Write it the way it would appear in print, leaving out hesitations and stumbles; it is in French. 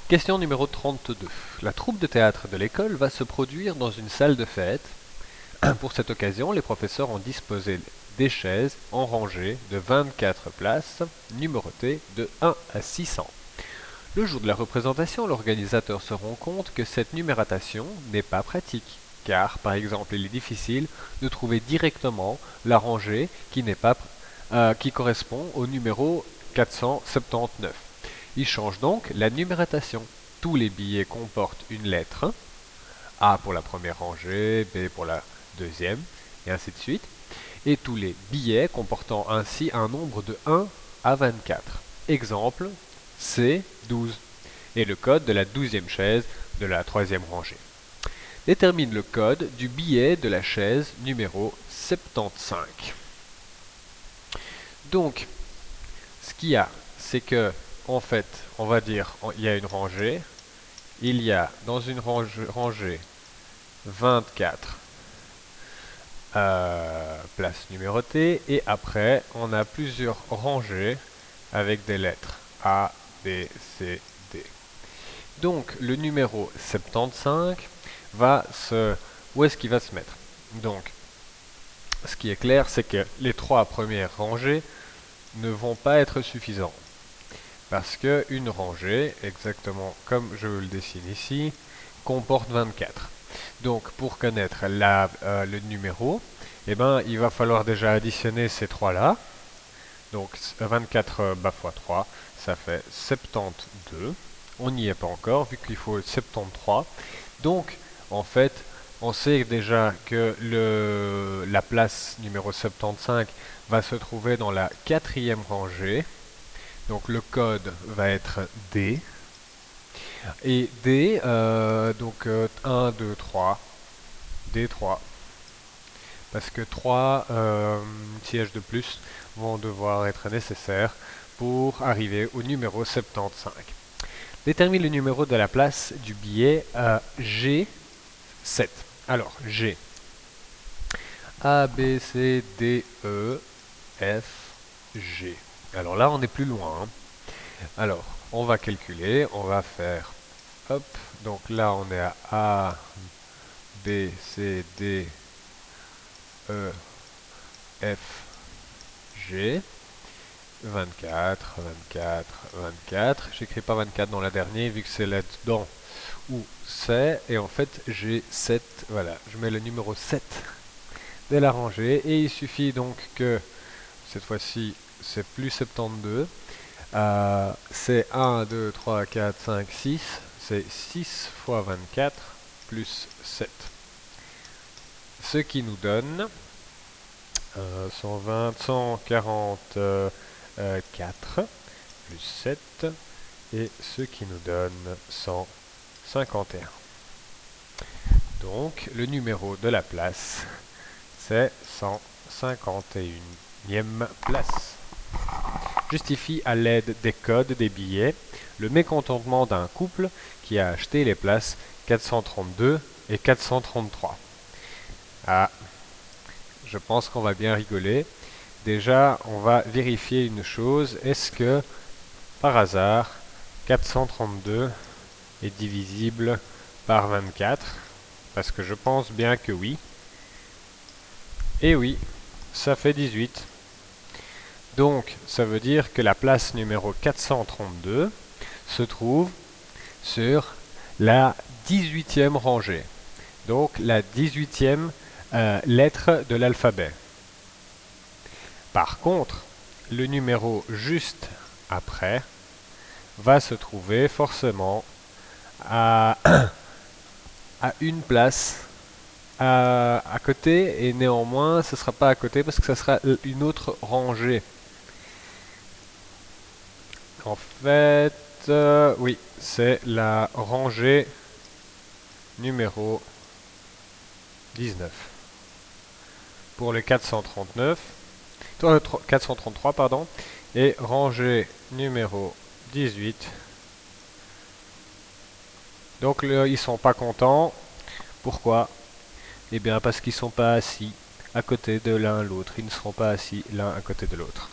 Question numéro 32. La troupe de théâtre de l'école va se produire dans une salle de fête. Pour cette occasion, les professeurs ont disposé des chaises en rangée de 24 places, numérotées de 1 à 600. Le jour de la représentation, l'organisateur se rend compte que cette numérotation n'est pas pratique, car, par exemple, il est difficile de trouver directement la rangée qui correspond au numéro 479. Il change donc la numérotation. Tous les billets comportent une lettre, A pour la première rangée, B pour la deuxième, et ainsi de suite, et tous les billets comportant ainsi un nombre de 1 à 24. Exemple, C12, et le code de la 12e chaise de la 3e rangée. Détermine le code du billet de la chaise numéro 75. Donc, ce qu'il y a, c'est que, en fait, on va dire, il y a une rangée, il y a dans une rangée 24 places numérotées, et après, on a plusieurs rangées avec des lettres A, B, C, D. Donc, le numéro 75 où est-ce qu'il va se mettre? Donc, ce qui est clair, c'est que les 3 premières rangées ne vont pas être suffisantes. Parce qu'une rangée, exactement comme je le dessine ici, comporte 24. Donc, pour connaître le numéro, eh ben, il va falloir déjà additionner ces 3-là. Donc, 24 fois 3, ça fait 72. On n'y est pas encore, vu qu'il faut 73. Donc, en fait, on sait déjà que la place numéro 75 va se trouver dans la 4e rangée. Donc le code va être D. Et D, 1, 2, 3. D3. Parce que 3 sièges de plus vont devoir être nécessaires pour arriver au numéro 75. Détermine le numéro de la place du billet G7. Alors, G. A, B, C, D, E, F, G. Alors là, on est plus loin. Hein. Alors, on va calculer, on va faire, hop, donc là, on est à A, B, C, D, E, F, G. 24, 24, 24. J'écris pas 24 dans la dernière, vu que c'est là-dedans où c'est. Et en fait, j'ai 7. Voilà, je mets le numéro 7 de la rangée. Et il suffit donc que, cette fois-ci, c'est plus 72. C'est 1, 2, 3, 4, 5, 6. C'est 6 fois 24 plus 7. Ce qui nous donne 120, 144 plus 7. Et ce qui nous donne 151. Donc, le numéro de la place, c'est 151e place. Justifie à l'aide des codes des billets le mécontentement d'un couple qui a acheté les places 432 et 433. Ah, je pense qu'on va bien rigoler. Déjà, on va vérifier une chose. Est-ce que, par hasard, 432 est divisible par 24? Parce que je pense bien que oui. Et oui, ça fait 18. Donc, ça veut dire que la place numéro 432 se trouve sur la 18e rangée. Donc, la 18e lettre de l'alphabet. Par contre, le numéro juste après va se trouver forcément à, à une place à côté, et néanmoins, ce ne sera pas à côté parce que ce sera une autre rangée. En fait, oui, c'est la rangée numéro 19. Pour le 433, pardon, et rangée numéro 18. Donc ils ne sont pas contents. Pourquoi? Eh bien parce qu'ils ne sont pas assis à côté de l'un l'autre. Ils ne seront pas assis l'un à côté de l'autre.